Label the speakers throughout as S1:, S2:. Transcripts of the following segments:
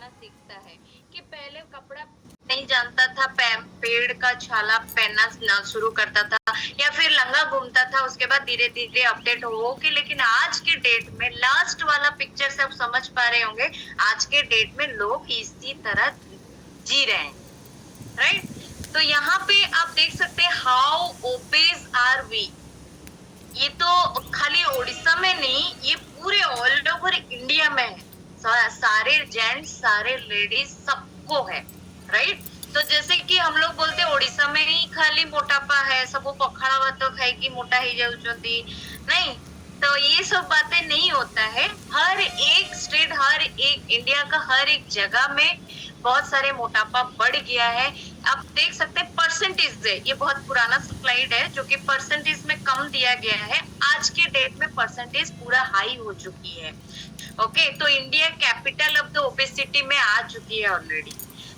S1: पहनना सीखता है कि पहले कपड़ा नहीं जानता था, पेड़ का छाला पहनना शुरू करता था या फिर लंगा घूमता था, उसके बाद धीरे धीरे अपडेट हो के, लेकिन आज के डेट में लास्ट वाला पिक्चर से आप समझ पा रहे होंगे, आज के डेट में लोग इसी तरह जी रहे हैं, राइट। तो यहाँ पे आप देख सकते हैं हाउ ओबेज आर वी। ये तो खाली उड़ीसा में नहीं, ये पूरे ऑल ओवर इंडिया में है। सारे जेंट्स, सारे लेडीज, सबको है, राइट। तो जैसे कि हम लोग बोलते हैं उड़ीसा में ही खाली मोटापा है, सबको पखाड़ा भात खाए कि मोटा ही जाऊंगी, नहीं। तो ये सब बातें नहीं होता है। हर एक स्टेट, हर एक इंडिया का हर एक जगह में बहुत सारे मोटापा बढ़ गया है। आप देख सकते हैं परसेंटेज है, ये बहुत पुराना स्लाइड है जो कि परसेंटेज में कम दिया गया है। आज के डेट में परसेंटेज पूरा हाई हो चुकी है। ओके, तो India capital of the obesity में आ चुकी है ऑलरेडी।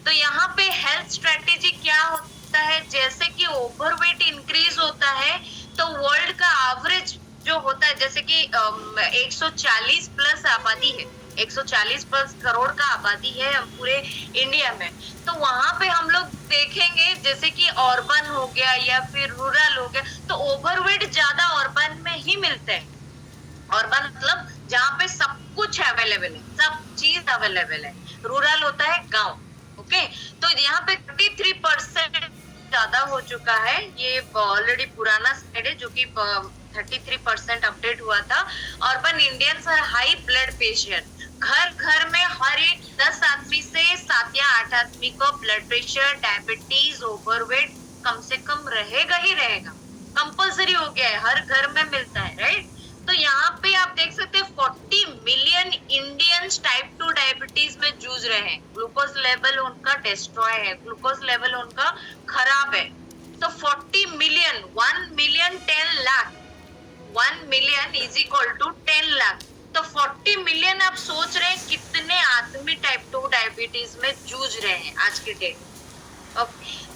S1: तो यहाँ पे हेल्थ स्ट्रेटेजी क्या होता है, जैसे कि ओवरवेट इंक्रीज होता है तो वर्ल्ड का एवरेज जो होता है, जैसे कि 140 प्लस आबादी है, 140 प्लस करोड़ का आबादी है पूरे इंडिया में। तो वहां पे हम लोग देखेंगे जैसे कि अर्बन हो गया या फिर रूरल हो गया, तो ओवरवेट ज्यादा अर्बन में ही मिलते हैं। अर्बन मतलब जहाँ पे सब कुछ अवेलेबल है, सब चीज अवेलेबल है। रूरल होता है गांव। ओके, तो यहाँ पे 33% ज्यादा हो चुका है। ये ऑलरेडी पुराना स्लाइड है जो कि 33% अपडेट हुआ था। Urban Indians are high blood pressure. घर घर में हर एक 10 आदमी से 7 या 8 आदमी को ब्लड प्रेशर, डायबिटीज, ओवरवेट कम से कम रहेगा ही रहेगा। कंपल्सरी हो गया है, हर घर में मिलता है, राइट। तो यहाँ पे आप देख सकते हैं 40 मिलियन इंडियंस टाइप 2 डायबिटीज में जूझ रहे हैं। ग्लूकोज लेवल उनका डिस्ट्रॉय है, ग्लूकोज लेवल उनका खराब है। तो 40 million, 1 million 10 lakh, 1 million is equal to 10 lakh. तो 40 मिलियन आप सोच रहे हैं कितने आदमी टाइप 2 डायबिटीज में जूझ रहे हैं आज के डेट।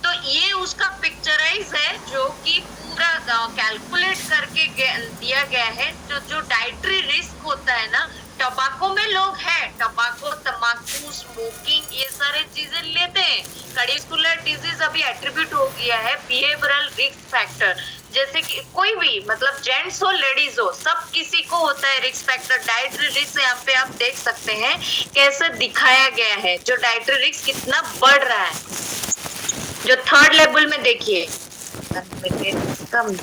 S1: तो ये उसका पिक्चराइज है जो कि पूरा कैलकुलेट करके दिया गया है। जो डाइटरी रिस्क होता है ना, टबाको में लोग हैं, टबाको, तम्बाकू, स्मोकिंग, ये सारे चीजें लेते हैं। कार्डियोवैस्कुलर डिजीज अभी एट्रीब्यूट हो गया है बिहेवियरल रिस्क फैक्टर। जैसे कि कोई भी, मतलब जेंट्स हो लेडीज हो, सब किसी को होता है रिस्क फैक्टर। डाइटरी रिस्क यहाँ पे आप देख सकते हैं कैसे दिखाया गया है, जो डाइटरी रिस्क कितना बढ़ रहा है। जो थर्ड लेवल में देखिए, कम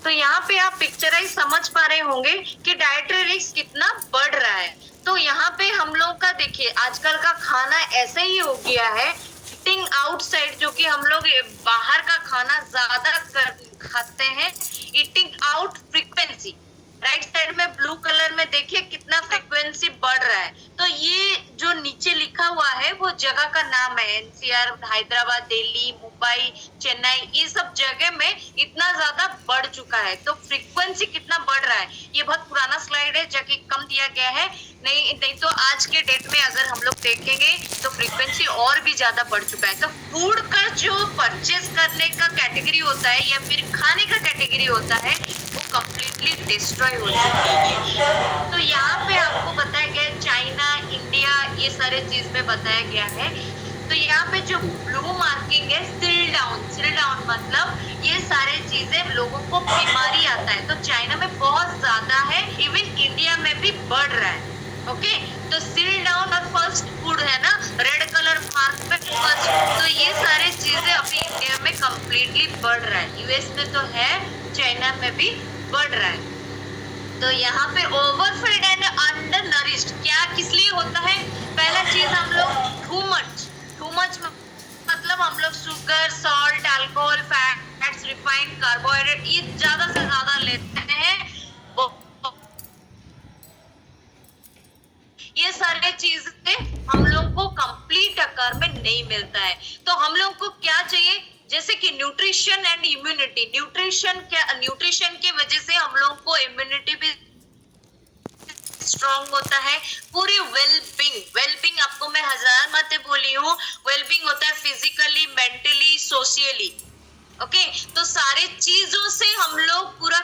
S1: तो यहाँ पे आप पिक्चराइज समझ पा रहे होंगे कि डाइटरी रिस्क कितना बढ़ रहा है। तो यहाँ पे हम लोग का देखिए आजकल का खाना ऐसे ही हो गया है, ईटिंग आउटसाइड, जो कि हम लोग बाहर का खाना ज्यादा खाते हैं। Eating out frequency, right side में ब्लू कलर में देखिए कितना फ्रीक्वेंसी बढ़ रहा है। तो ये जो नीचे लिखा हुआ है वो जगह का नाम है, एनसीआर, हैदराबाद, दिल्ली, मुंबई, चेन्नई, ये सब जगह में इतना ज्यादा बढ़ चुका है। तो फ्रीक्वेंसी कितना बढ़ रहा है, ये बहुत पुराना स्लाइड है जो कि कम दिया गया है। नहीं तो आज के डेट में अगर हम लोग देखेंगे तो फ्रीक्वेंसी और भी ज्यादा बढ़ चुका है। तो फूड का जो परचेज करने का कैटेगरी होता है या फिर खाने का कैटेगरी होता है वो कम्प्लीटली डिस्ट्रॉय हो चुका है। तो यहाँ पे आपको बताया गया है चाइना, इंडिया, ये सारे चीज में बताया गया है। तो यहाँ पे जो ब्लू मार्किंग है, सिल डाउन, सिल डाउन मतलब ये सारे चीजें लोगों को बीमारी आता है। तो चाइना में बहुत ज्यादा है, इवन इंडिया में भी बढ़ रहा है। ओके, तो सिल डाउन और फर्स्ट फूड है ना, रेड कलर मार्क पे फर्स्ट, तो ये सारे चीजें अभी इंडिया में कम्प्लीटली बढ़ रहा है। यूएस में तो है, चाइना में भी बढ़ रहा है। तो यहाँ पे ओवरफीड एंड अंडर नरिश्ड क्या किस लिए होता है? पहला चीज हम लोग टू मच मतलब हम लोग sugar, salt, alcohol, fats, refined carbohydrate ये ज्यादा से ज्यादा लेते हैं। ये सारे चीजें हम लोग को कंप्लीट आकार में नहीं मिलता है। तो हम लोग को क्या चाहिए, जैसे कि न्यूट्रिशन एंड इम्यूनिटी। न्यूट्रिशन की वजह से हम लोग को इम्यूनिटी भी स्ट्रॉन्ग होता है। पूरी वेलबींग आपको मैं 1000 बातें बोली हूँ। वेलबींग होता है फिजिकली, मेंटली, सोशियली। ओके, तो सारे चीजों से हम लोग पूरा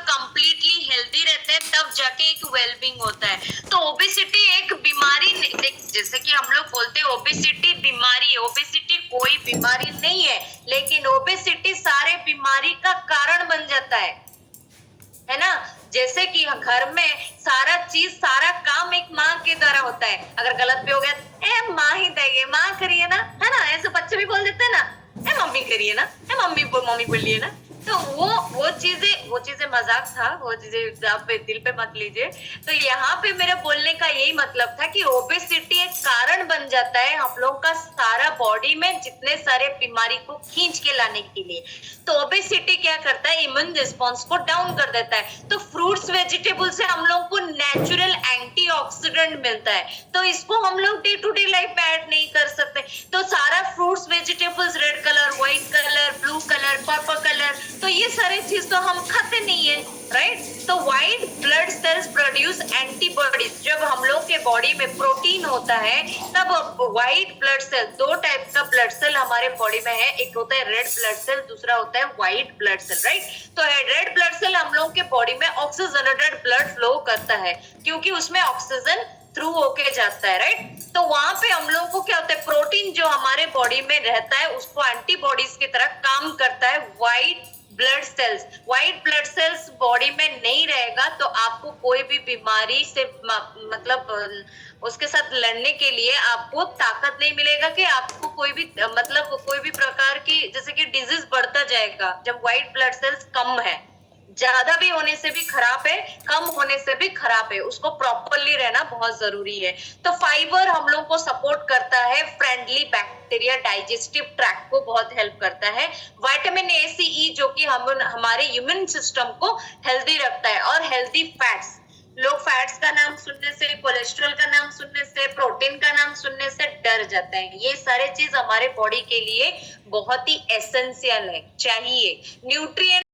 S1: ओबेसिटी बीमारी है, ओबेसिटी कोई बीमारी नहीं है, लेकिन ओबेसिटी सारे बीमारी का कारण बन जाता है ना। जैसे कि घर में सारा चीज, सारा काम एक माँ के द्वारा होता है, अगर गलत भी हो गया, ए माँ ही देगी, माँ करिए ना, है ना, ऐसे बच्चे भी बोल देते हैं ना, ए मम्मी करिए ना, ए मम्मी बोलिए ना। तो वो चीजें मजाक था, वो चीजें आप दिल पे मत लीजिए। तो यहाँ पे मेरे बोलने का यही मतलब था कि ओबेसिटी एक कारण बन जाता है हम लोग का सारा बॉडी में जितने सारे बीमारी को खींच के लाने के लिए। तो ओबेसिटी क्या करता है, इम्यून रिस्पॉन्स को डाउन कर देता है। तो फ्रूट्स वेजिटेबल से हम लोग को नेचुरल एंटीऑक्सीडेंट मिलता है, तो इसको हम लोग डे टू डे लाइफ में ऐड नहीं कर सकते। तो सारा fruits vegetables red colour, white colour, blue colour, purple colour, तो ये सारे चीज तो हम खाते नहीं है, राइट। तो white blood cells produce antibodies. जब हम लोग के बॉडी में प्रोटीन होता है तब व्हाइट ब्लड सेल, दो टाइप का ब्लड सेल हमारे बॉडी में है, एक होता है रेड ब्लड सेल, दूसरा होता है व्हाइट ब्लड सेल, राइट। तो रेड ब्लड सेल हम लोग के बॉडी में ऑक्सीजनेटेड ब्लड फ्लो करता है, क्योंकि उसमें ऑक्सीजन थ्रू होके जाता है, राइट। तो वहां पे हम लोगों को क्या होता है, प्रोटीन जो हमारे बॉडी में रहता है उसको एंटीबॉडीज की तरह काम करता है व्हाइट ब्लड सेल्स बॉडी में नहीं रहेगा तो आपको कोई भी बीमारी से मतलब उसके साथ लड़ने के लिए आपको ताकत नहीं मिलेगा, कि आपको कोई भी मतलब कोई भी प्रकार की, जैसे कि डिजीज बढ़ता जाएगा जब व्हाइट ब्लड सेल्स कम है। ज्यादा भी होने से भी खराब है, कम होने से भी खराब है, उसको प्रॉपरली रहना बहुत जरूरी है। तो फाइबर हम लोग को सपोर्ट करता है, फ्रेंडली बैक्टीरिया डाइजेस्टिव ट्रैक्ट को बहुत हेल्प करता है। विटामिन ए, सी, ई जो कि हमारे इम्यून सिस्टम को हेल्दी रखता है। और हेल्दी फैट्स, लोग फैट्स का नाम सुनने से, कोलेस्ट्रॉल का नाम सुनने से, प्रोटीन का नाम सुनने से डर जाते हैं। ये सारे चीज हमारे बॉडी के लिए बहुत ही एसेंशियल है, चाहिए। न्यूट्रिएंट